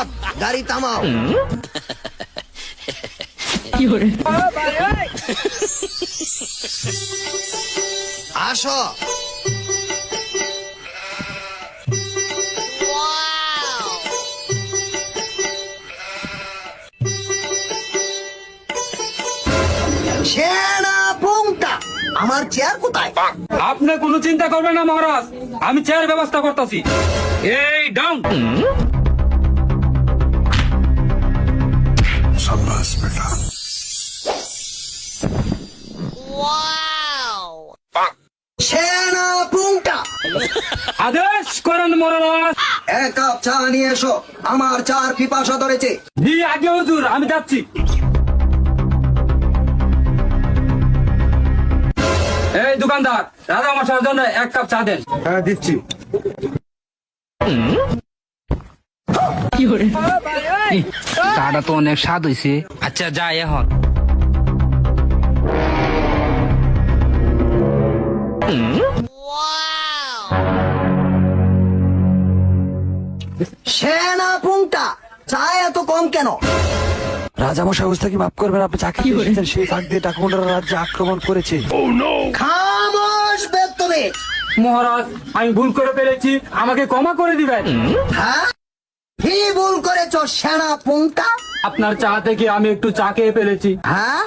Stop, গাড়ি থামাও। আসো। সেনা পুংটা, আমার চেয়ার কোথায়? আপনি কোনো চিন্তা করবেন না মহারাজ, আমি চেয়ার ব্যবস্থা করতেছি। এই ডাউন। সেনা পুংটা, আদেশ করেন মহারাজ। এক কাপ চা নিয়ে এসো, আমার চার পিপাসা ধরেছে। জি আগে হুজুর, আমি যাচ্ছি। এই দোকানদার, রাজা মশাইয়ের জন্য এক কাপ চা দেন। হ্যাঁ দিচ্ছি। চাটা তো অনেক স্বাদ হয়েছে। আচ্ছা যাই এখন। সেনা পুংটা, চা এত কম কেন? রাজামশাই অবস্থা কি মাফ করবেন, আপনি চাকরি এসেছেন সেই ফাঁক দিয়ে টাকুন্ডারা রাজ্যে আক্রমণ করেছে। খামোশ বেতনে। মহারাজ, আমি ভুল করে ফেলেছি, আমাকে ক্ষমা করে দিবেন। হ্যাঁ, কি ভুল করেছ সেনা পুংটা? আপনার চা থেকে আমি একটু চা খেয়ে ফেলেছি। হ্যাঁ